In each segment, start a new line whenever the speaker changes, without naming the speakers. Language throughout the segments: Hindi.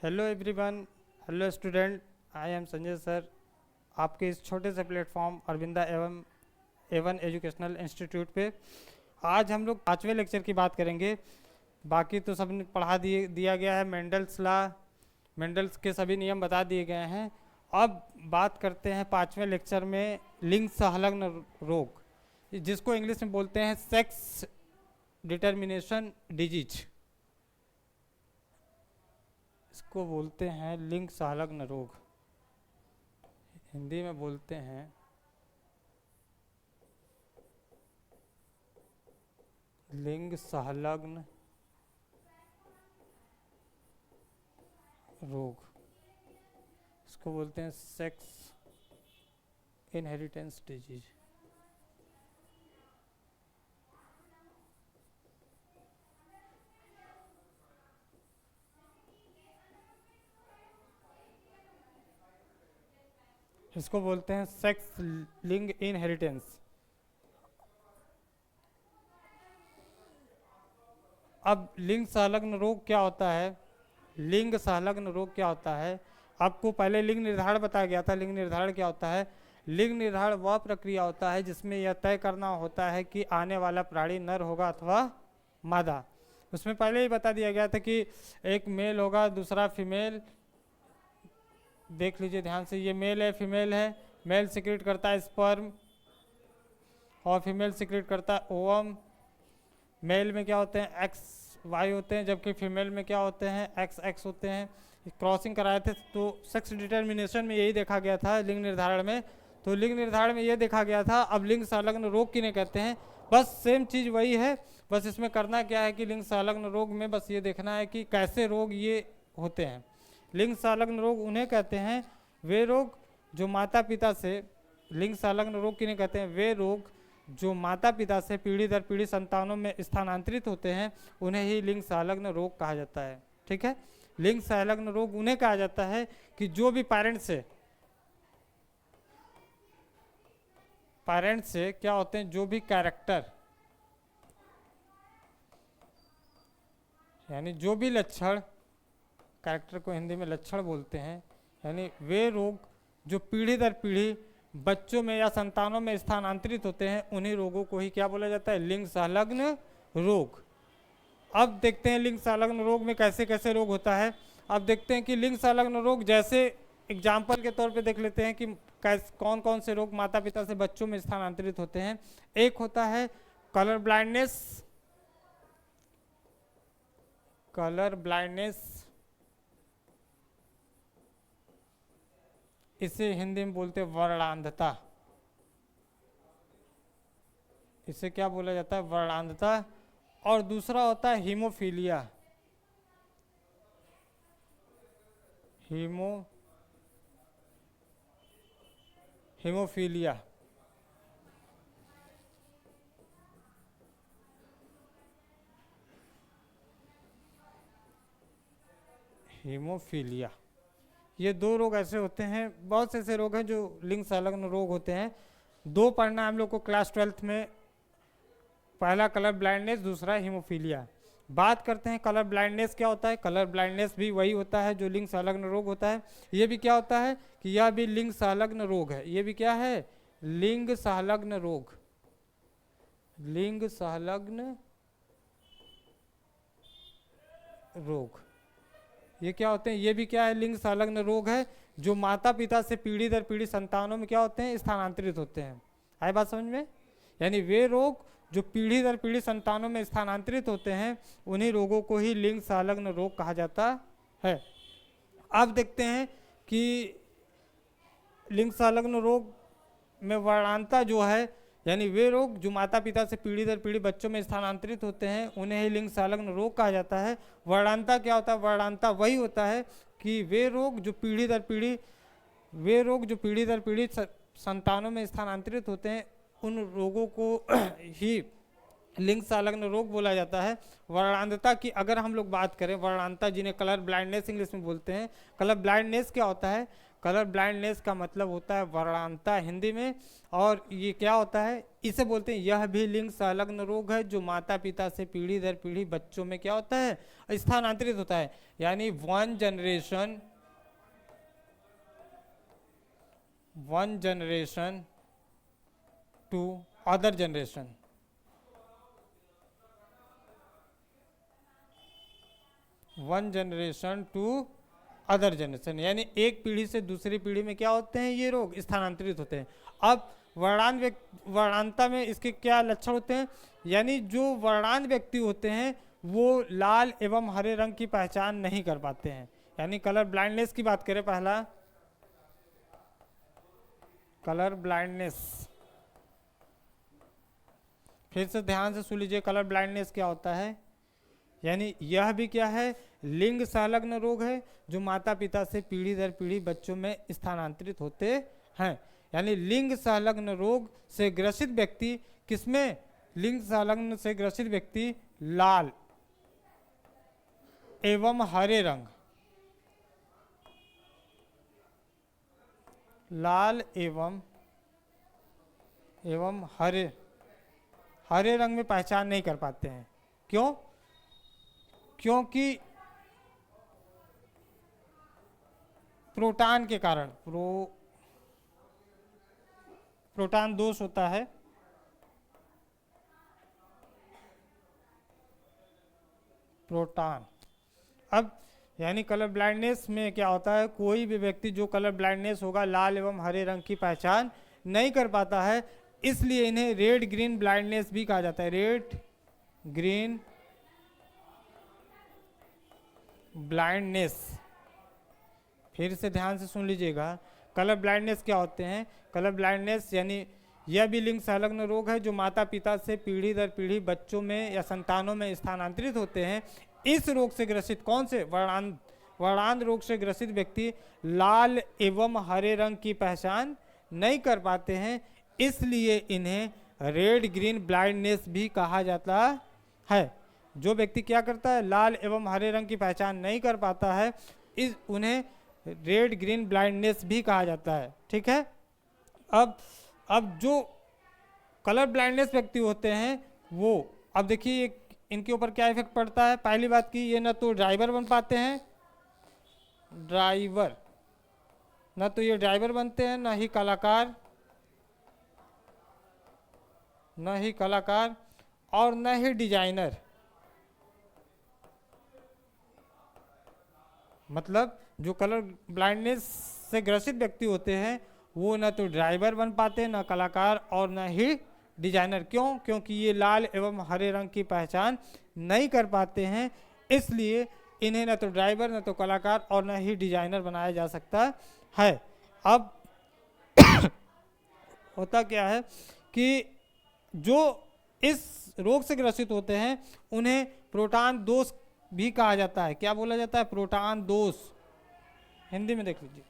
Hello everyone, hello student. I am Sanjay sir, आपके इस छोटे से प्लेटफॉर्म अरविंदा एवं एवन एजुकेशनल इंस्टीट्यूट पे आज हम लोग 5वें लेक्चर की बात करेंगे। बाकी तो सबने पढ़ा दिया गया है। मेंडल्स के सभी नियम बता दिए गए हैं। अब बात करते हैं 5वें लेक्चर में लिंग संलग्न रोग, जिसको इंग्लिश में बोलते हैं सेक्स डिटर्मिनेशन डिजीज। इसको बोलते हैं लिंग संलग्न रोग, हिंदी में बोलते हैं लिंग संलग्न रोग। इसको बोलते हैं सेक्स इनहेरिटेंस डिजीज। इसको बोलते हैं सेक्स लिंग इनहेरिटेंस। अब लिंग संलग्न रोग क्या होता है? लिंग संलग्न रोग क्या होता है? आपको पहले लिंग निर्धारण बताया गया था। लिंग निर्धारण क्या होता है? लिंग निर्धारण वह प्रक्रिया होता है जिसमें यह तय करना होता है कि आने वाला प्राणी नर होगा अथवा मादा। उसमें पहले ही बता दिया गया था कि एक मेल होगा, दूसरा फीमेल। देख लीजिए ध्यान से, ये मेल है, फीमेल है। मेल सिक्रेट करता है स्पर्म और फीमेल सिक्रेट करता है ओवम। मेल में क्या होते हैं? एक्स वाई होते हैं, जबकि फीमेल में क्या होते हैं? एक्स एक्स होते हैं। क्रॉसिंग कराए थे तो सेक्स डिटर्मिनेशन में यही देखा गया था। लिंग निर्धारण में तो लिंग निर्धारण में ये देखा गया था। अब लिंग संलग्न रोग किन्हें कहते हैं? बस सेम चीज़ वही है। बस इसमें करना क्या है कि लिंग संलग्न रोग में बस ये देखना है कि कैसे रोग ये होते हैं। लिंग संलग्न रोग उन्हें कहते हैं वे रोग जो माता पिता से, लिंग संलग्न रोग किन्हें कहते हैं? वे रोग जो माता पिता से पीढ़ी दर पीढ़ी संतानों में स्थानांतरित होते हैं, उन्हें ही लिंग संलग्न रोग कहा जाता है। ठीक है, लिंग संलग्न रोग उन्हें कहा जाता है कि जो भी पेरेंट्स से क्या होते हैं? जो भी कैरेक्टर, यानी जो भी लक्षण, कैरेक्टर को हिंदी में लक्षण बोलते हैं, यानी वे रोग जो पीढ़ी दर पीढ़ी बच्चों में या संतानों में स्थानांतरित होते हैं, उन्हीं रोगों को ही क्या बोला जाता है? लिंग संलग्न रोग। अब देखते हैं लिंग संलग्न रोग में कैसे कैसे रोग होता है। अब देखते हैं कि लिंग संलग्न रोग, जैसे एग्जाम्पल के तौर पे देख लेते हैं कि कौन कौन से रोग माता पिता से बच्चों में स्थानांतरित होते हैं। एक होता है कलर ब्लाइंडनेस। कलर ब्लाइंडनेस, इसे हिंदी में बोलते हैं वर्णांधता। इसे क्या बोला जाता है? वर्णांधता। और दूसरा होता है हीमोफीलिया। हीमोफीलिया। हीमोफीलिया, ये दो रोग ऐसे होते हैं। बहुत से ऐसे रोग हैं जो लिंग संलग्न रोग होते हैं। दो पढ़ना है हम लोग को क्लास 12th में। पहला कलर ब्लाइंडनेस, दूसरा हीमोफीलिया। बात करते हैं कलर ब्लाइंडनेस क्या होता है। कलर ब्लाइंडनेस भी वही होता है जो लिंग संलग्न रोग होता है। ये भी क्या होता है कि यह भी लिंग संलग्न रोग है। ये भी क्या है? लिंग संलग्न रोग। लिंग संलग्न रोग, ये क्या होते हैं? ये भी क्या है? लिंग संलग्न रोग है जो माता पिता से पीढ़ी दर पीढ़ी संतानों में क्या होते हैं? स्थानांतरित होते हैं। आए बात समझ में? यानी वे रोग जो पीढ़ी दर पीढ़ी संतानों में स्थानांतरित होते हैं, उन्हीं रोगों को ही लिंग संलग्न रोग कहा जाता है। अब देखते हैं कि लिंग संलग्न रोग में वर्णांता जो है, यानी वे रोग जो माता पिता से पीढ़ी दर पीढ़ी बच्चों में स्थानांतरित होते हैं, उन्हें ही लिंग संलग्न रोग कहा जाता है। वर्णांता क्या होता है? वर्णांता वही होता है कि वे रोग जो पीढ़ी दर पीढ़ी संतानों में स्थानांतरित होते हैं, उन रोगों को ही लिंग संलग्न रोग बोला जाता है। वर्णांधता की अगर हम लोग बात करें, वर्णांधता जिन्हें कलर ब्लाइंडनेस इंग्लिश में बोलते हैं। कलर ब्लाइंडनेस क्या होता है? कलर ब्लाइंडनेस का मतलब होता है वर्णांता हिंदी में। और ये क्या होता है, इसे बोलते हैं यह भी लिंग संलग्न रोग है जो माता पिता से पीढ़ी दर पीढ़ी बच्चों में क्या होता है, स्थानांतरित होता है। यानी one generation to other generation. One generation to other generation, यानी एक पीढ़ी से दूसरी पीढ़ी में क्या होते हैं, ये रोग स्थानांतरित होते हैं। अब वर्णांता में इसके क्या लक्षण होते हैं, यानी जो वर्णांत व्यक्ति होते हैं वो लाल एवं हरे रंग की पहचान नहीं कर पाते हैं। यानी कलर ब्लाइंडनेस की बात करें, पहला कलर ब्लाइंडनेस, फिर से ध्यान से सुन लीजिए, कलर ब्लाइंडनेस क्या होता है, यानी यह भी क्या है, लिंग संलग्न रोग है जो माता पिता से पीढ़ी दर पीढ़ी बच्चों में स्थानांतरित होते हैं। यानी लिंग संलग्न रोग से ग्रसित व्यक्ति किसमें, लिंग संलग्न से ग्रसित व्यक्ति लाल एवं हरे रंग, लाल एवं हरे रंग में पहचान नहीं कर पाते हैं। क्यों? क्योंकि प्रोटॉन के कारण, प्रोटॉन दोष होता है। प्रोटॉन, अब यानी कलर ब्लाइंडनेस में क्या होता है, कोई भी व्यक्ति जो कलर ब्लाइंडनेस होगा लाल एवं हरे रंग की पहचान नहीं कर पाता है, इसलिए इन्हें रेड ग्रीन ब्लाइंडनेस भी कहा जाता है। रेड ग्रीन ब्लाइंडनेस, फिर से ध्यान से सुन लीजिएगा, कलर ब्लाइंडनेस क्या होते हैं, कलर ब्लाइंडनेस यानी यह भी लिंग संलग्न रोग है जो माता पिता से पीढ़ी दर पीढ़ी बच्चों में या संतानों में स्थानांतरित होते हैं। इस रोग से ग्रसित, कौन से, वर्णांत रोग से ग्रसित व्यक्ति लाल एवं हरे रंग की पहचान नहीं कर पाते हैं, इसलिए इन्हें रेड ग्रीन ब्लाइंडनेस भी कहा जाता है। जो व्यक्ति क्या करता है, लाल एवं हरे रंग की पहचान नहीं कर पाता है, उन्हें रेड ग्रीन ब्लाइंडनेस भी कहा जाता है। ठीक है। अब जो कलर ब्लाइंडनेस व्यक्ति होते हैं वो, अब देखिए इनके ऊपर क्या इफेक्ट पड़ता है। पहली बात की, ये ना तो ड्राइवर बन पाते हैं, ना तो ये ड्राइवर बनते हैं, ना ही कलाकार और न ही डिजाइनर। मतलब जो कलर ब्लाइंडनेस से ग्रसित व्यक्ति होते हैं वो न तो ड्राइवर बन पाते हैं, न कलाकार और न ही डिजाइनर। क्यों? क्योंकि ये लाल एवं हरे रंग की पहचान नहीं कर पाते हैं, इसलिए इन्हें न तो ड्राइवर, न तो कलाकार और न ही डिजाइनर बनाया जा सकता है। अब होता क्या है कि जो इस रोग से ग्रसित होते हैं उन्हें प्रोटॉन दोष भी कहा जाता है। क्या बोला जाता है? प्रोटॉन दोष। हिंदी में देख लीजिए,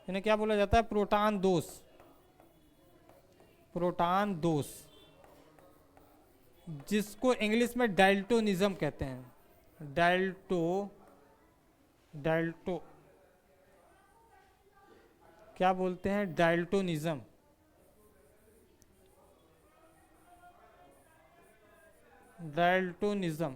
इन्हें क्या बोला जाता है? प्रोटॉन दोष। प्रोटॉन दोष, जिसको इंग्लिश में डाल्टोनिज्म कहते हैं। डाल्टो क्या बोलते हैं? डाल्टोनिज्म। डाल्टोनिज्म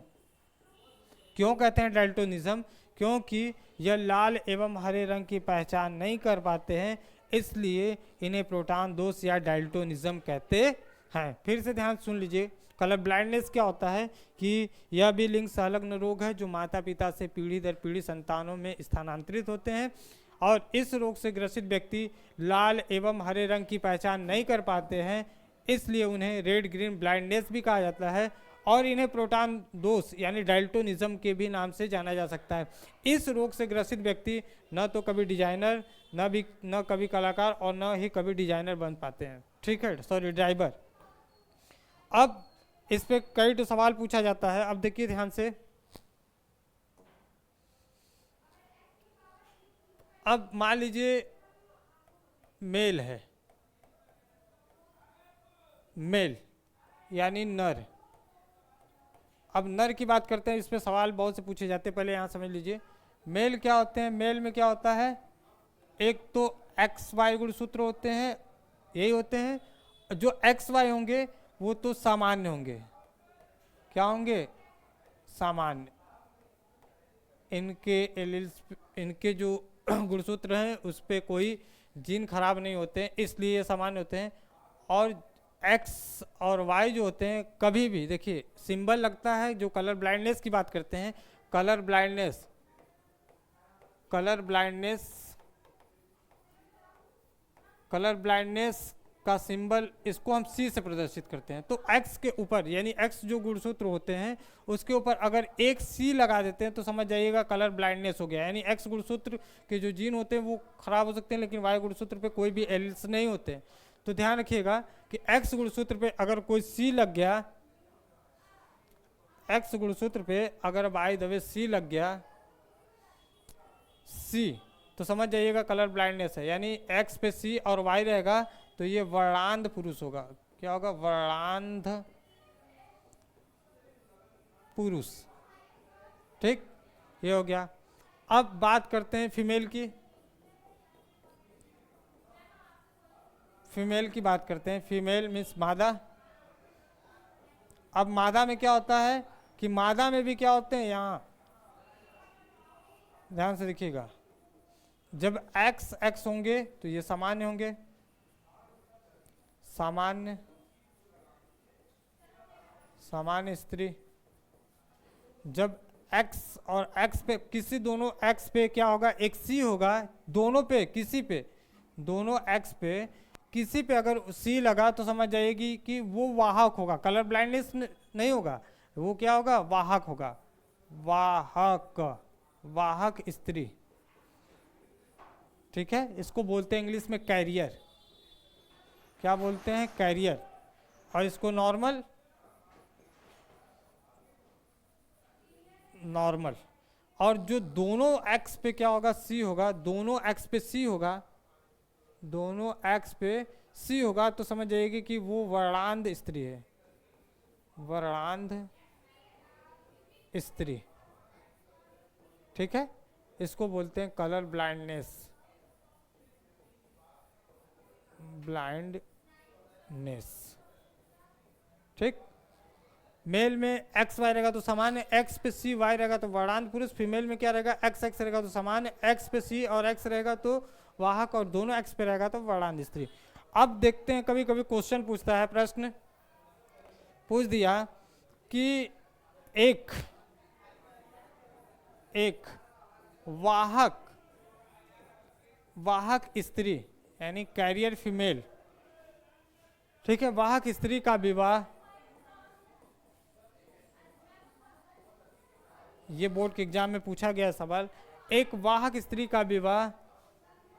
क्यों कहते हैं डाल्टोनिज्म? क्योंकि यह लाल एवं हरे रंग की पहचान नहीं कर पाते हैं, इसलिए इन्हें प्रोटॉन दोष या डाल्टोनिज्म कहते हैं। फिर से ध्यान सुन लीजिए, कलर ब्लाइंडनेस क्या होता है कि यह भी लिंग संलग्न रोग है जो माता पिता से पीढ़ी दर पीढ़ी संतानों में स्थानांतरित होते हैं, और इस रोग से ग्रसित व्यक्ति लाल एवं हरे रंग की पहचान नहीं कर पाते हैं, इसलिए उन्हें रेड ग्रीन ब्लाइंडनेस भी कहा जाता है, और इन्हें प्रोटॉन दोष यानी डाल्टोनिज्म के भी नाम से जाना जा सकता है। इस रोग से ग्रसित व्यक्ति न तो कभी डिजाइनर, न कभी कलाकार और न ही कभी डिजाइनर बन पाते हैं। ठीक है, सॉरी, ड्राइवर। अब इस पे कई तो सवाल पूछा जाता है। अब देखिए ध्यान से, अब मान लीजिए मेल है, मेल यानी नर। अब नर की बात करते हैं, इस पे सवाल बहुत से पूछे जाते हैं। पहले यहाँ समझ लीजिए, मेल क्या होते हैं। मेल में क्या होता है? एक तो एक्स वाई गुणसूत्र होते हैं, यही होते हैं। जो एक्स वाई होंगे वो तो सामान्य होंगे। क्या होंगे? सामान्य। इनके एलिल्स, इनके जो गुणसूत्र हैं उस पे कोई जीन खराब नहीं होते हैं, इसलिए ये सामान्य होते हैं। और एक्स और वाई जो होते हैं, कभी भी देखिए सिंबल लगता है, जो कलर ब्लाइंडनेस की बात करते हैं, colour blindness, colour blindness, colour blindness का सिंबल, इसको हम सी से प्रदर्शित करते हैं। तो एक्स के ऊपर, यानी एक्स जो गुणसूत्र होते हैं उसके ऊपर अगर एक सी लगा देते हैं तो समझ जाइएगा कलर ब्लाइंडनेस हो गया। यानी एक्स गुणसूत्र के जो जीन होते हैं वो खराब हो सकते हैं, लेकिन वाई गुणसूत्र पे कोई भी एलिल्स नहीं होते हैं। तो ध्यान रखिएगा कि एक्स गुणसूत्र पे अगर कोई सी लग गया, एक्स गुणसूत्र पे अगर बाय द वे सी लग गया, सी, तो समझ जाइएगा कलर ब्लाइंडनेस है। यानी एक्स पे सी और वाई रहेगा तो ये वर्णांध पुरुष होगा। क्या होगा? वर्णांध पुरुष। ठीक, ये हो गया। अब बात करते हैं फीमेल की। फीमेल की बात करते हैं। फीमेल मीन्स मादा। अब मादा में क्या होता है कि मादा में भी क्या होते हैं, यहाँ ध्यान से देखिएगा, जब एक्स एक्स होंगे तो ये सामान्य होंगे, सामान्य, सामान्य स्त्री। जब एक्स और एक्स पे किसी, दोनों एक्स पे क्या होगा, एक सी होगा, दोनों पे किसी पे, दोनों एक्स पे किसी पे अगर सी लगा तो समझ जाएगी कि वो वाहक होगा, कलर ब्लाइंडनेस नहीं होगा, वो क्या होगा, वाहक होगा। वाहक, वाहक स्त्री। ठीक है, इसको बोलते हैं इंग्लिश में कैरियर। क्या बोलते हैं? कैरियर। और इसको नॉर्मल, नॉर्मल। और जो दोनों एक्स पे क्या होगा, सी होगा, दोनों एक्स पे सी होगा, दोनों एक्स पे सी होगा तो समझ जाइएगी कि वो वर्णांध स्त्री है, वर्णांध स्त्री। ठीक है, इसको बोलते हैं कलर ब्लाइंडनेस, ब्लाइंडनेस। ठीक, मेल में एक्स वाई रहेगा तो सामान्य, एक्स पे सी वाई रहेगा तो वर्णांध पुरुष। फीमेल में क्या रहेगा, एक्स एक्स रहेगा तो सामान्य, एक्स पे सी और एक्स रहेगा तो वाहक, और दोनों एक्स पे रहेगा तो वर्णांध स्त्री। अब देखते हैं, कभी कभी क्वेश्चन पूछता है, प्रश्न पूछ दिया कि एक एक वाहक, वाहक स्त्री यानी कैरियर फीमेल, ठीक है, वाहक स्त्री का विवाह, ये बोर्ड के एग्जाम में पूछा गया सवाल, एक वाहक स्त्री का विवाह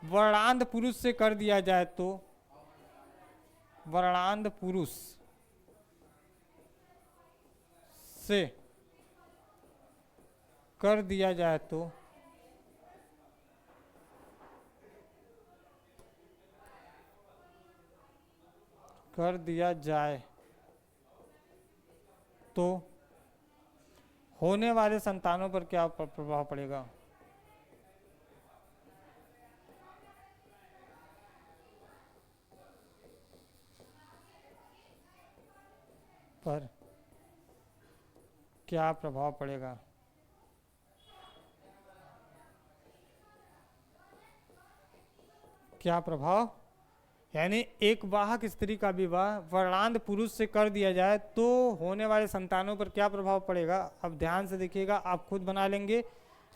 वर्णांध पुरुष से कर दिया जाए तो, वर्णांध पुरुष से कर दिया जाए तो कर दिया जाए तो होने वाले संतानों पर क्या प्रभाव पड़ेगा? पर क्या प्रभाव पड़ेगा? क्या प्रभाव? यानी एक वाहक स्त्री का विवाह वर्णांध पुरुष से कर दिया जाए तो होने वाले संतानों पर क्या प्रभाव पड़ेगा? अब ध्यान से देखिएगा, आप खुद बना लेंगे,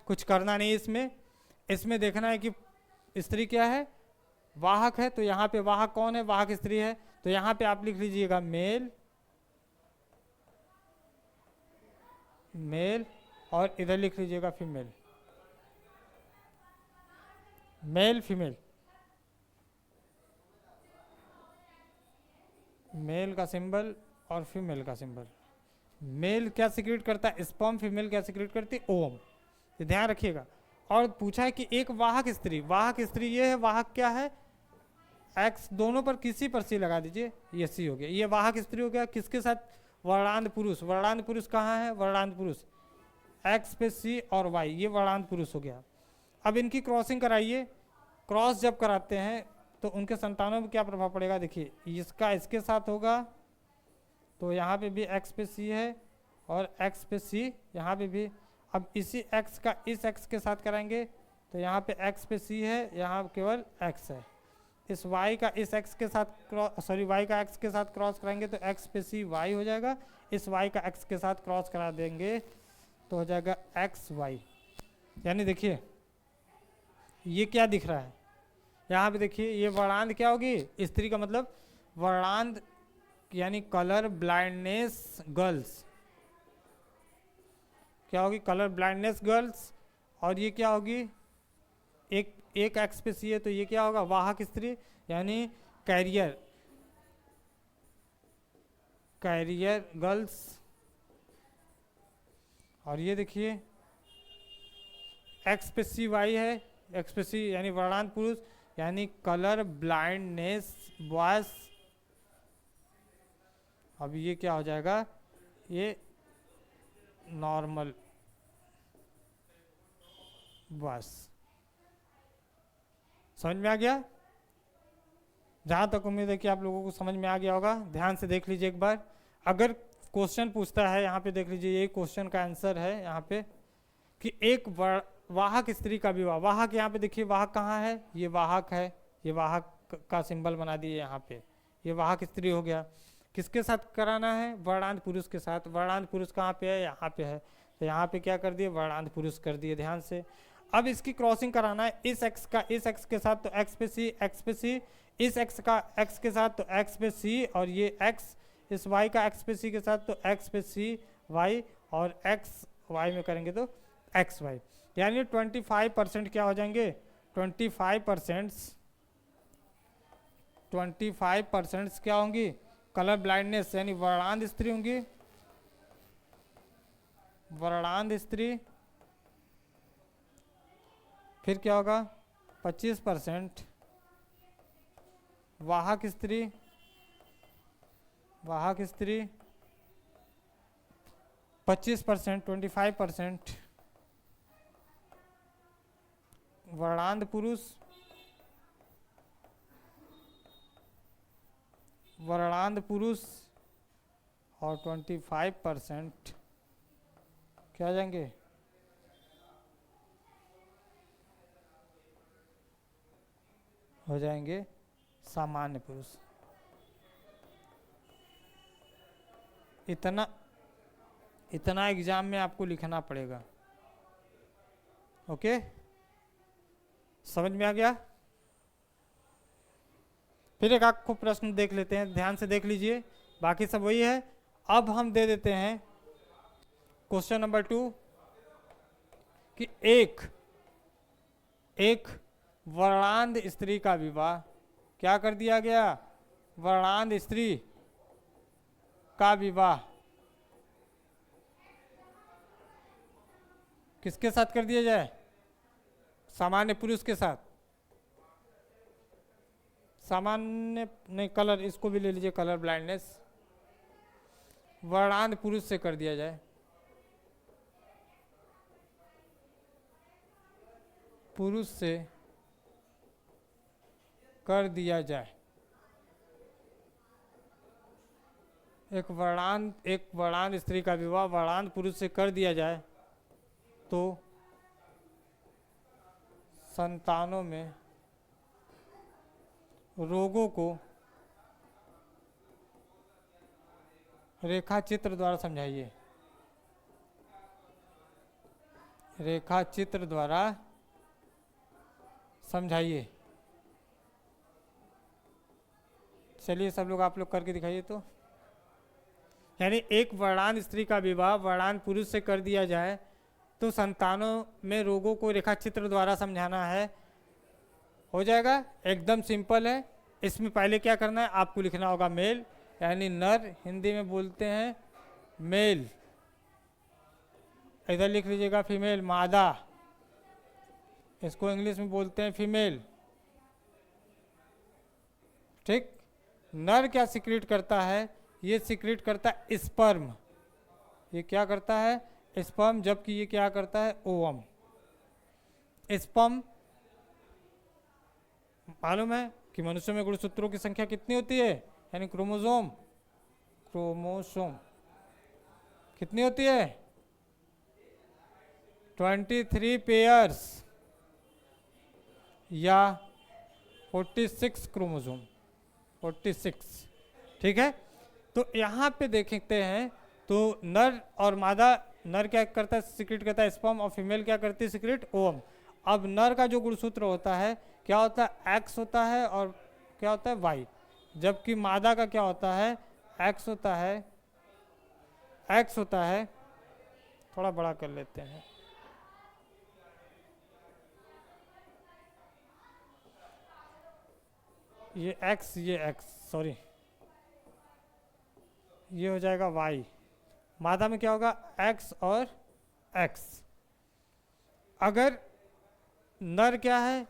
कुछ करना नहीं इसमें। इसमें देखना है कि स्त्री क्या है, वाहक है, तो यहाँ पे वाहक कौन है, वाहक स्त्री है, तो यहाँ पे आप लिख लीजिएगा मेल, मेल, और इधर लिख लीजिएगा फीमेल, मेल फीमेल। मेल का सिंबल और फीमेल का सिंबल। मेल क्या सिक्रेट करता है, स्पर्म, फीमेल क्या सिक्रेट करती है, ओवम। ये ध्यान रखिएगा। और पूछा है कि एक वाहक स्त्री, वाहक स्त्री ये है, वाहक क्या है, एक्स, दोनों पर किसी पर सी लगा दीजिए, ये सी हो गया, ये वाहक स्त्री हो गया। किसके साथ, वर्णांध पुरुष। वर्णांध पुरुष कहाँ है, वर्णांध पुरुष एक्स पे सी और वाई, ये वर्णांध पुरुष हो गया। अब इनकी क्रॉसिंग कराइए, क्रॉस जब कराते हैं तो उनके संतानों में क्या प्रभाव पड़ेगा, देखिए इसका इसके साथ होगा तो यहाँ पे भी x पे c है और x पे c यहाँ पे भी। अब इसी x का इस x के साथ कराएंगे तो यहाँ पे x पे c है, यहाँ केवल x है। इस y का इस x के साथ y का x के साथ क्रॉस कराएंगे तो x पे c y हो जाएगा। इस y का x के साथ क्रॉस करा देंगे तो हो जाएगा एक्स वाई। यानी देखिए ये क्या दिख रहा है यहाँ पे, देखिए ये वर्णांत क्या होगी, स्त्री का मतलब वर्णांत यानी कलर ब्लाइंडनेस गर्ल्स, क्या होगी, कलर ब्लाइंडनेस गर्ल्स। और ये क्या होगी, एक एक्स पे सी है तो ये क्या होगा, वाहक स्त्री यानी कैरियर गर्ल्स। और ये देखिए एक्स पे सी वाई है, एक्स पे सी यानी वर्णांत पुरुष यानी कलर ब्लाइंडनेस बॉयज। अब ये क्या हो जाएगा, ये नॉर्मल बॉयज। समझ में आ गया, जहाँ तक उम्मीद है कि आप लोगों को समझ में आ गया होगा। ध्यान से देख लीजिए एक बार, अगर क्वेश्चन पूछता है यहाँ पे देख लीजिए, ये क्वेश्चन का आंसर है यहाँ पे कि एक वाहक स्त्री का विवाह, वाहक यहाँ पे देखिए वाहक कहाँ है, ये वाहक है, ये वाहक का सिंबल बना दिए यहाँ पे, ये वाहक स्त्री हो गया। किसके साथ कराना है, वर्णांत पुरुष के साथ। वर्णांत पुरुष कहाँ पे है, यहाँ पे है, तो यहाँ पे क्या कर दिए, वर्णांत पुरुष कर दिए। ध्यान से अब इसकी क्रॉसिंग कराना है, इस x का इस x के साथ तो x पे c, x पे c, इस x का x के साथ तो x पे c, और ये x इस y का x पे c के साथ तो x पे c y, और x y में करेंगे तो x y। यानी 25% क्या हो जाएंगे, 25% क्या होंगी, कलर ब्लाइंडनेस यानी वर्णांध स्त्री होंगी, वर्णांध स्त्री। फिर क्या होगा, 25% वाहक स्त्री, 25% 25% वर्णांध पुरुष, और 25% क्या आ जाएंगे, हो जाएंगे सामान्य पुरुष। इतना एग्जाम में आपको लिखना पड़ेगा। ओके, समझ में आ गया। फिर एक आपको प्रश्न देख लेते हैं, ध्यान से देख लीजिए, बाकी सब वही है। अब हम दे देते हैं क्वेश्चन नंबर 2 कि एक वर्णांध स्त्री का विवाह, क्या कर दिया गया, वर्णांध स्त्री का विवाह किसके साथ कर दिया जाए, सामान्य पुरुष के साथ। सामान्य नहीं, कलर इसको भी ले लीजिए, कलर ब्लाइंडनेस, वर्णांध पुरुष से कर दिया जाए, पुरुष से कर दिया जाए। एक वर्णांध स्त्री का विवाह वर्णांध पुरुष से कर दिया जाए तो संतानों में रोगों को रेखाचित्र द्वारा समझाइए, रेखाचित्र द्वारा समझाइए। चलिए सब लोग आप लोग करके दिखाइए तो। यानी एक वर्णांध स्त्री का विवाह वर्णांध पुरुष से कर दिया जाए तो संतानों में रोगों को रेखाचित्र द्वारा समझाना है, हो जाएगा, एकदम सिंपल है। इसमें पहले क्या करना है, आपको लिखना होगा मेल यानी नर, हिंदी में बोलते हैं मेल, इधर लिख लीजिएगा फीमेल, मादा, इसको इंग्लिश में बोलते हैं फीमेल। ठीक, नर क्या सिक्रीट करता है, ये सिक्रीट करता है स्पर्म, ये क्या करता है स्पर्म, जबकि ये क्या करता है ओवम। स्पर्म मालूम है कि मनुष्य में गुणसूत्रों की संख्या कितनी होती है, यानी क्रोमोसोम, क्रोमोसोम कितनी होती है, 23 पेयर्स या 46 क्रोमोसोम, 46। ठीक है, तो यहाँ पे देखते हैं तो नर और मादा, नर क्या करता है, सिक्रेट करता है स्पर्म, और फीमेल क्या करती है, सिक्रेट ओवम। अब नर का जो गुणसूत्र होता है क्या होता है, एक्स होता है, और क्या होता है, वाई। जबकि मादा का क्या होता है, एक्स होता है, एक्स होता है, थोड़ा बड़ा कर लेते हैं, ये एक्स, ये एक्स, सॉरी, ये हो जाएगा वाई। मादा में क्या होगा, एक्स और एक्स। अगर नर क्या है,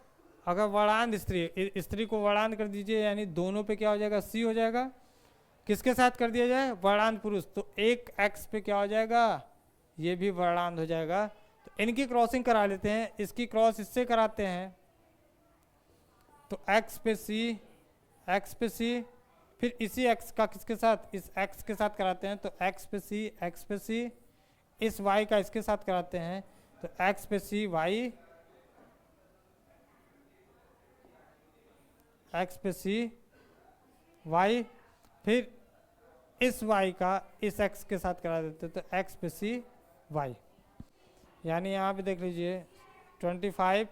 अगर वर्णांध स्त्री, स्त्री को वर्णांध कर दीजिए, यानी दोनों पे क्या हो जाएगा, सी हो जाएगा। किसके साथ कर दिया जाए, वर्णांध पुरुष, तो एक एक्स पे क्या हो जाएगा, ये भी वर्णांध हो जाएगा। तो इनकी क्रॉसिंग करा लेते हैं, इसकी क्रॉस इससे कराते हैं, तो एक्स पे सी, एक्स पे सी, फिर इसी एक्स का किसके साथ, इस एक्स के साथ कराते हैं, तो एक्स पे सी, एक्स पे सी, इस वाई का इसके साथ कराते हैं, तो एक्स पे सी वाई, एक्स पे सी वाई, फिर इस वाई का इस एक्स के साथ करा देते, तो एक्स पे सी वाई। यानी यहाँ पे देख लीजिए 25,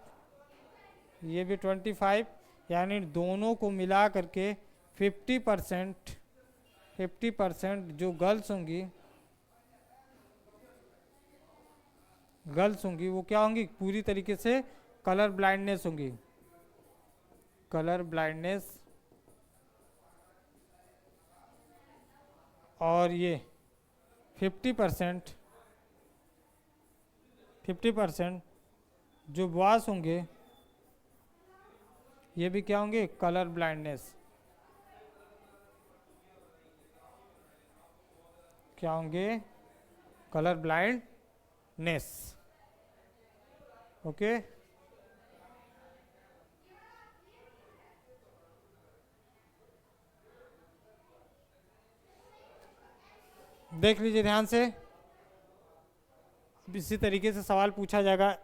ये भी 25, यानी दोनों को मिला करके 50%, 50% जो गर्ल्स होंगी, गर्ल्स होंगी वो क्या होंगी, पूरी तरीके से कलर ब्लाइंडनेस होंगी, कलर ब्लाइंडनेस। और ये 50%, 50% जो बॉयज होंगे ये भी क्या होंगे, कलर ब्लाइंडनेस, क्या होंगे, कलर ब्लाइंडनेस। ओके, देख लीजिए ध्यान से, अब इसी तरीके से सवाल पूछा जाएगा।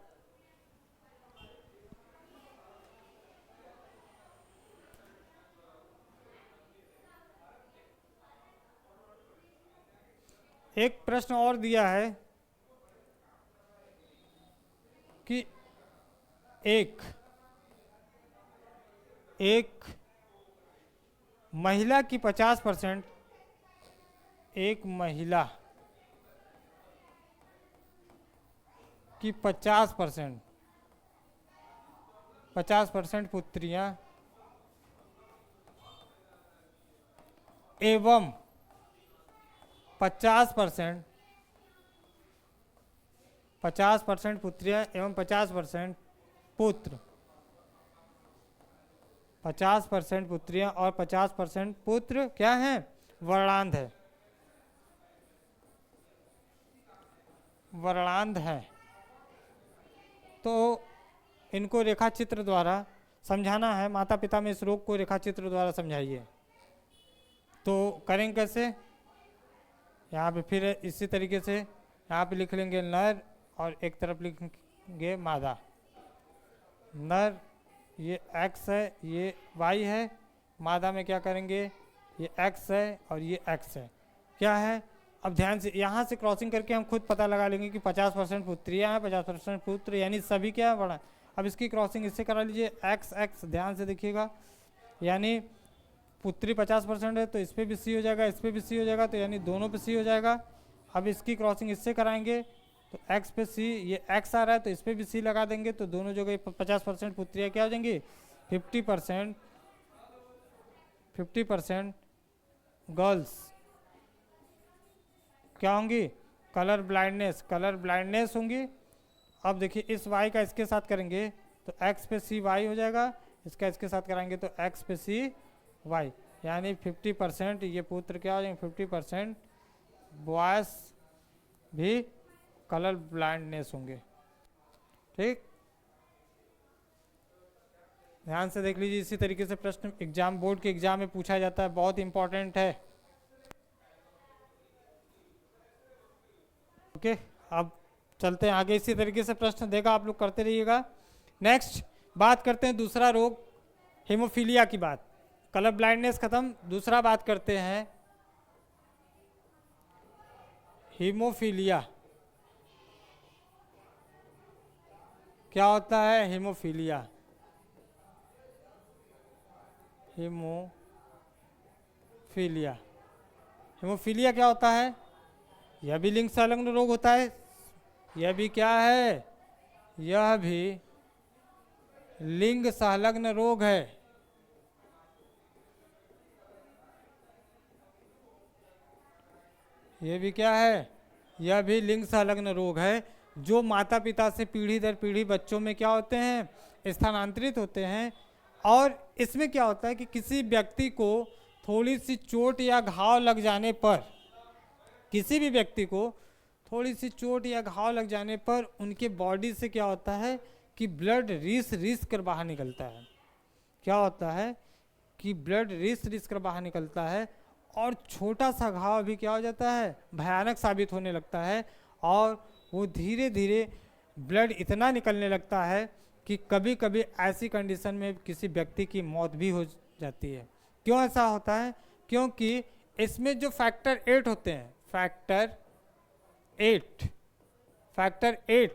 एक प्रश्न और दिया है कि एक महिला की 50%, एक महिला की 50%, 50% पुत्रियां एवं 50%, 50% पुत्रियां एवं 50% पुत्र, 50% पुत्रियां और 50% पुत्र क्या हैं, वर्णांध है, वर्णांध है। तो इनको रेखा चित्र द्वारा समझाना है, माता पिता में इस रोग को रेखा चित्र द्वारा समझाइए। तो करेंगे कैसे, यहाँ पे फिर इसी तरीके से यहाँ पे लिख लेंगे नर और एक तरफ लिखेंगे मादा। नर ये x है, ये y है, मादा में क्या करेंगे, ये x है और ये x है, क्या है। अब ध्यान से यहाँ से क्रॉसिंग करके हम खुद पता लगा लेंगे कि 50% पुत्रियाँ हैं, 50% पुत्र, यानी सभी क्या है, बड़ा। अब इसकी क्रॉसिंग इससे करा लीजिए, x x, ध्यान से देखिएगा, यानी पुत्री 50% है तो इस पर भी सी हो जाएगा, इस पर भी सी हो जाएगा, तो यानी दोनों पे सी हो जाएगा। अब इसकी क्रॉसिंग इससे कराएंगे तो x पे सी, ये x आ रहा है तो इस पर भी सी लगा देंगे, तो दोनों जगह 50% पुत्रियाँ क्या हो जाएंगी, 50%, 50% गर्ल्स क्या होंगी, कलर ब्लाइंडनेस, कलर ब्लाइंडनेस होंगी। अब देखिए इस y का इसके साथ करेंगे तो x पे सी y हो जाएगा, इसका इसके साथ कराएंगे तो x पे सी y, यानी 50% ये पुत्र क्या हो जाएंगे, 50% बॉयज भी कलर ब्लाइंडनेस होंगे। ठीक, ध्यान से देख लीजिए, इसी तरीके से प्रश्न एग्जाम बोर्ड के एग्जाम में पूछा जाता है, बहुत इंपॉर्टेंट है। ओके, अब चलते हैं आगे, इसी तरीके से प्रश्न देगा, आप लोग करते रहिएगा। नेक्स्ट बात करते हैं दूसरा रोग, हीमोफीलिया की बात। कलर ब्लाइंडनेस खत्म, दूसरा बात करते हैं हीमोफीलिया। क्या होता है हीमोफीलिया? हीमोफीलिया, हीमोफीलिया क्या होता है? यह भी लिंग संलग्न रोग होता है। यह भी क्या है? यह भी लिंग संलग्न रोग है। यह भी क्या है? यह भी लिंग संलग्न रोग है, जो माता पिता से पीढ़ी दर पीढ़ी बच्चों में क्या होते हैं? स्थानांतरित होते हैं। और इसमें क्या होता है कि किसी व्यक्ति को थोड़ी सी चोट या घाव लग जाने पर, किसी भी व्यक्ति को थोड़ी सी चोट या घाव लग जाने पर उनके बॉडी से क्या होता है कि ब्लड रिस कर बाहर निकलता है। क्या होता है कि ब्लड रिस कर बाहर निकलता है, और छोटा सा घाव भी क्या हो जाता है? भयानक साबित होने लगता है, और वो धीरे धीरे ब्लड इतना निकलने लगता है कि कभी कभी ऐसी कंडीशन में किसी व्यक्ति की मौत भी हो जाती है। क्यों ऐसा होता है? क्योंकि इसमें जो फैक्टर 8 होते हैं, फैक्टर 8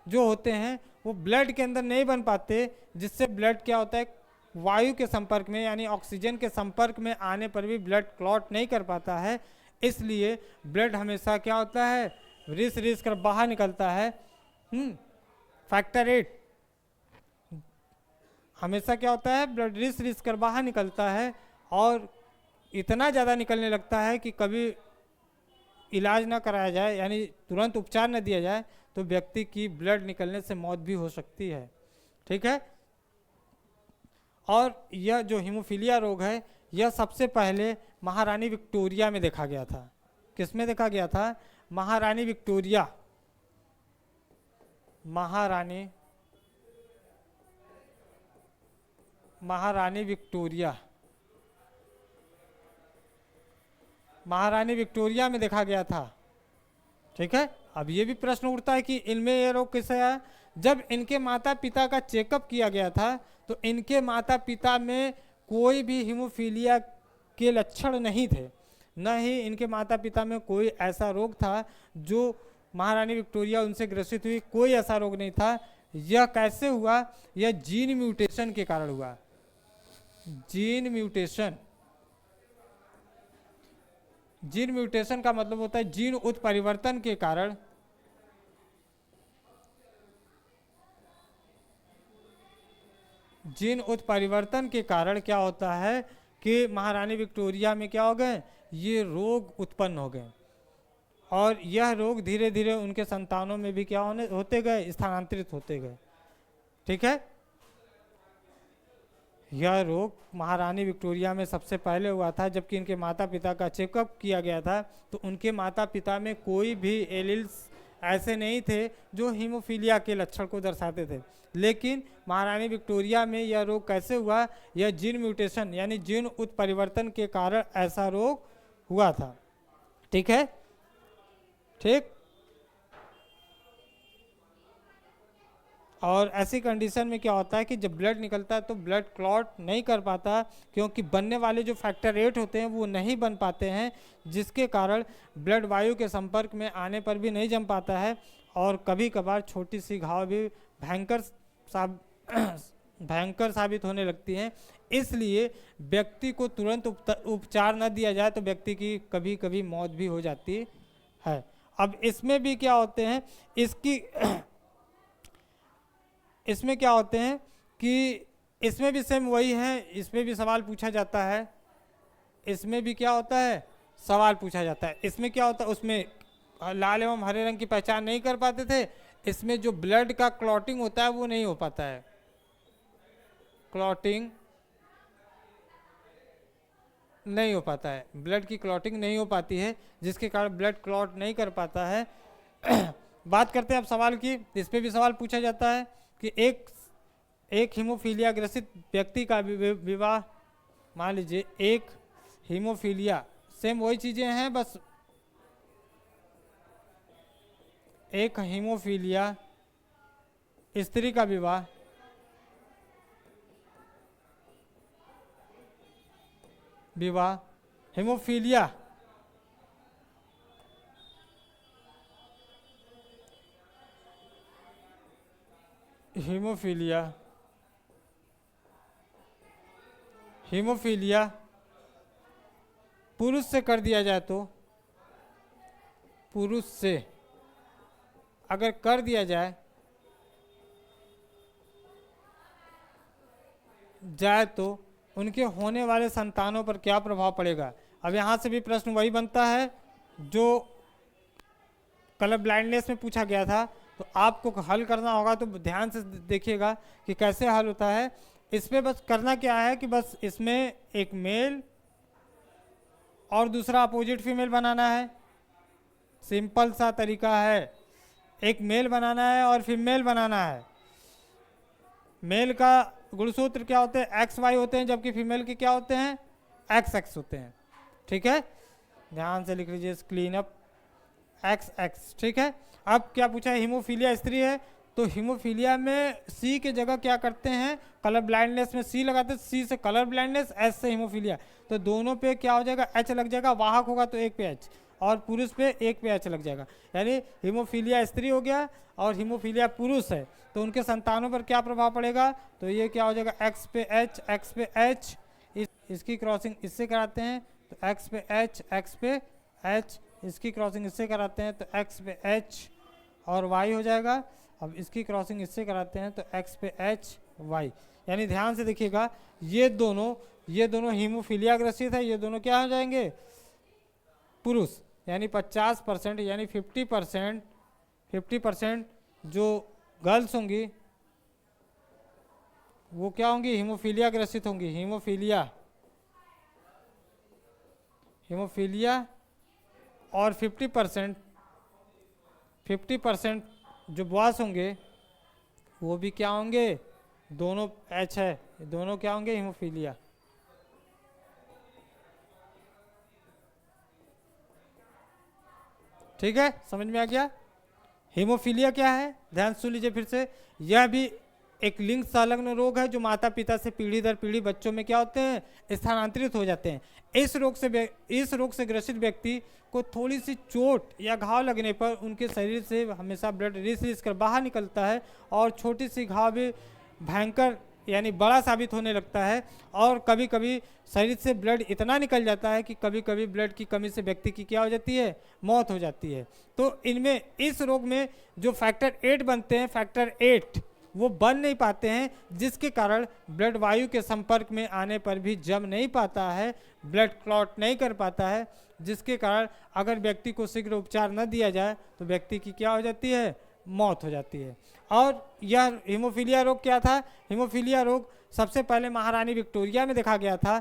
जो होते हैं वो ब्लड के अंदर नहीं बन पाते, जिससे ब्लड क्या होता है, वायु के संपर्क में यानी ऑक्सीजन के संपर्क में आने पर भी ब्लड क्लॉट नहीं कर पाता है। इसलिए ब्लड हमेशा क्या होता है? रिस कर बाहर निकलता है। फैक्टर 8 हमेशा क्या होता है? ब्लड रिस कर बाहर निकलता है, और इतना ज़्यादा निकलने लगता है कि कभी इलाज ना कराया जाए, यानी तुरंत उपचार न दिया जाए, तो व्यक्ति की ब्लड निकलने से मौत भी हो सकती है। ठीक है। और यह जो हीमोफीलिया रोग है, यह सबसे पहले महारानी विक्टोरिया में देखा गया था। किस में देखा गया था? महारानी विक्टोरिया। महारानी विक्टोरिया में देखा गया था। ठीक है। अब ये भी प्रश्न उठता है कि इनमें यह रोग कैसे आया? जब इनके माता पिता का चेकअप किया गया था तो इनके माता पिता में कोई भी हीमोफीलिया के लक्षण नहीं थे, न ही इनके माता पिता में कोई ऐसा रोग था जो महारानी विक्टोरिया उनसे ग्रसित हुई, कोई ऐसा रोग नहीं था। यह कैसे हुआ? यह जीन म्यूटेशन के कारण हुआ। जीन म्यूटेशन का मतलब होता है जीन उत्परिवर्तन के कारण। जीन उत्परिवर्तन के कारण क्या होता है कि महारानी विक्टोरिया में क्या हो गए? ये रोग उत्पन्न हो गए, और यह रोग धीरे धीरे उनके संतानों में भी क्या होते गए? स्थानांतरित होते गए। ठीक है। यह रोग महारानी विक्टोरिया में सबसे पहले हुआ था, जबकि इनके माता पिता का चेकअप किया गया था तो उनके माता पिता में कोई भी एलिल्स ऐसे नहीं थे जो हीमोफीलिया के लक्षण को दर्शाते थे। लेकिन महारानी विक्टोरिया में यह रोग कैसे हुआ? यह जीन म्यूटेशन यानी जीन उत्परिवर्तन के कारण ऐसा रोग हुआ था। ठीक है। ठीक। और ऐसी कंडीशन में क्या होता है कि जब ब्लड निकलता है तो ब्लड क्लॉट नहीं कर पाता, क्योंकि बनने वाले जो फैक्टर 8 होते हैं वो नहीं बन पाते हैं, जिसके कारण ब्लड वायु के संपर्क में आने पर भी नहीं जम पाता है, और कभी कभार छोटी सी घाव भी भयंकर साबित होने लगती हैं। इसलिए व्यक्ति को तुरंत उपचार न दिया जाए तो व्यक्ति की कभी कभी मौत भी हो जाती है। अब इसमें भी क्या होते हैं इसमें क्या होते हैं कि इसमें भी सेम वही है, इसमें भी सवाल पूछा जाता है। इसमें भी क्या होता है? सवाल पूछा जाता है। इसमें क्या होता है? उसमें लाल एवं हरे रंग की पहचान नहीं कर पाते थे। इसमें जो ब्लड का क्लॉटिंग होता है वो नहीं हो पाता है। क्लॉटिंग नहीं हो पाता है, ब्लड की क्लॉटिंग नहीं हो पाती है, जिसके कारण ब्लड क्लॉट नहीं कर पाता है। बात करते हैं अब सवाल की। इस पे भी सवाल पूछा जाता है कि एक एक हीमोफीलिया ग्रसित व्यक्ति का विवाह, मान लीजिए एक हीमोफीलिया, सेम वही चीजें हैं, बस एक हीमोफीलिया स्त्री का विवाह हीमोफीलिया हीमोफीलिया पुरुष से कर दिया जाए तो, पुरुष से अगर कर दिया जाए तो उनके होने वाले संतानों पर क्या प्रभाव पड़ेगा। अब यहाँ से भी प्रश्न वही बनता है जो कलर ब्लाइंडनेस में पूछा गया था, तो आपको हल करना होगा, तो ध्यान से देखिएगा कि कैसे हल होता है। इसमें बस करना क्या है कि बस इसमें एक मेल और दूसरा अपोजिट फीमेल बनाना है, सिंपल सा तरीका है। एक मेल बनाना है और फीमेल बनाना है। मेल का गुणसूत्र क्या होते हैं, एक्स वाई होते हैं, जबकि फीमेल के क्या होते हैं, एक्स एक्स होते हैं। ठीक है, ध्यान से लिख लीजिए, क्लीन अप एक्स एक्स। ठीक है, अब क्या पूछा है, हीमोफीलिया स्त्री है, तो हीमोफीलिया में सी के जगह क्या करते हैं, कलर ब्लाइंडनेस में सी लगाते हैं, सी से कलर ब्लाइंडनेस, एस से हीमोफीलिया, तो दोनों पे क्या हो जाएगा, एच लग जाएगा। वाहक होगा तो एक पे एच और पुरुष पे एक पे एच लग जाएगा, यानी हीमोफीलिया स्त्री हो गया और हीमोफीलिया पुरुष है, तो उनके संतानों पर क्या प्रभाव पड़ेगा, तो ये क्या हो जाएगा, एक्स पे एच, एक्स पे एच, इसकी क्रॉसिंग इससे कराते हैं तो एक्स पे एच, एक्स पे एच, इसकी क्रॉसिंग इससे कराते हैं तो एक्स पे एच और वाई हो जाएगा। अब इसकी क्रॉसिंग इससे कराते हैं तो एक्स पे एच वाई, यानी ध्यान से देखिएगा, ये दोनों हीमोफीलिया ग्रसित है, ये दोनों क्या हो जाएंगे, पुरुष, यानी 50%, यानी 50% जो गर्ल्स होंगी वो क्या होंगी, हीमोफीलिया ग्रसित होंगी, हीमोफीलिया और 50% जो बॉयज होंगे वो भी क्या होंगे, दोनों एच है, दोनों क्या होंगे, हीमोफीलिया। ठीक है, समझ में आ गया। हीमोफीलिया क्या है, ध्यान सुन लीजिए फिर से, यह भी एक लिंग संलग्न रोग है जो माता पिता से पीढ़ी दर पीढ़ी बच्चों में क्या होते हैं, स्थानांतरित हो जाते हैं। इस रोग से ग्रसित व्यक्ति को थोड़ी सी चोट या घाव लगने पर उनके शरीर से हमेशा ब्लड रिस कर बाहर निकलता है और छोटी सी घाव भी भयंकर यानी बड़ा साबित होने लगता है, और कभी कभी शरीर से ब्लड इतना निकल जाता है कि कभी कभी ब्लड की कमी से व्यक्ति की क्या हो जाती है, मौत हो जाती है। तो इनमें इस रोग में जो फैक्टर 8 बनते हैं, फैक्टर 8 वो बन नहीं पाते हैं, जिसके कारण ब्लड वायु के संपर्क में आने पर भी जम नहीं पाता है, ब्लड क्लॉट नहीं कर पाता है, जिसके कारण अगर व्यक्ति को शीघ्र उपचार न दिया जाए तो व्यक्ति की क्या हो जाती है, मौत हो जाती है। और यह हीमोफीलिया रोग क्या था, हीमोफीलिया रोग सबसे पहले महारानी विक्टोरिया में देखा गया था।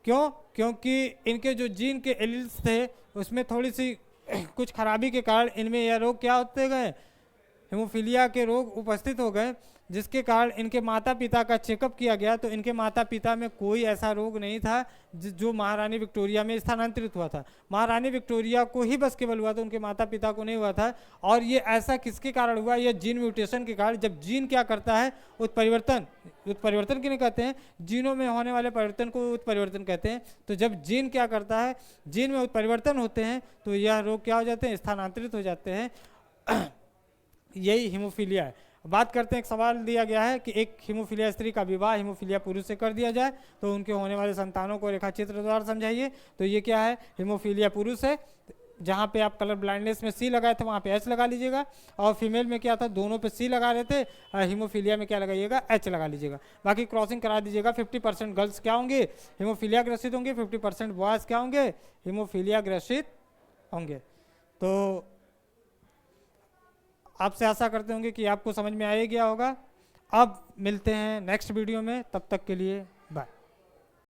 क्यों, क्योंकि इनके जो जीन के एलील्स थे उसमें थोड़ी सी कुछ खराबी के कारण इनमें यह रोग क्या होते गए, हीमोफीलिया के रोग उपस्थित हो गए, जिसके कारण इनके माता पिता का चेकअप किया गया तो इनके माता पिता में कोई ऐसा रोग नहीं था जो महारानी विक्टोरिया में स्थानांतरित हुआ था। महारानी विक्टोरिया को ही बस केवल हुआ था, उनके माता पिता को नहीं हुआ था। और ये ऐसा किसके कारण हुआ, ये जीन म्यूटेशन के कारण। जब जीन क्या करता है, उत्परिवर्तन क्यों नहीं कहते हैं, जीनों में होने वाले परिवर्तन को उत्परिवर्तन कहते हैं। तो जब जीन क्या करता है, जीन में उत्परिवर्तन होते हैं तो यह रोग क्या हो जाते हैं, स्थानांतरित हो जाते हैं। यही हीमोफीलिया है। बात करते हैं, एक सवाल दिया गया है कि एक हीमोफीलिया स्त्री का विवाह हीमोफीलिया पुरुष से कर दिया जाए तो उनके होने वाले संतानों को रेखाचित्र द्वारा समझाइए। तो ये क्या है, हीमोफीलिया पुरुष है, जहाँ पे आप कलर ब्लाइंडनेस में सी लगाए थे वहाँ पे एच लगा लीजिएगा, और फीमेल में क्या था, दोनों पे सी लगा रहे थे, हीमोफीलिया में क्या लगाइएगा, एच लगा लीजिएगा। बाकी क्रॉसिंग करा दीजिएगा। 50% गर्ल्स क्या होंगे, हीमोफीलिया ग्रसित होंगे, 50% बॉयज क्या होंगे, हीमोफीलिया ग्रसित होंगे। तो आपसे आशा करते होंगे कि आपको समझ में आ ही गया होगा। अब मिलते हैं नेक्स्ट वीडियो में, तब तक के लिए बाय।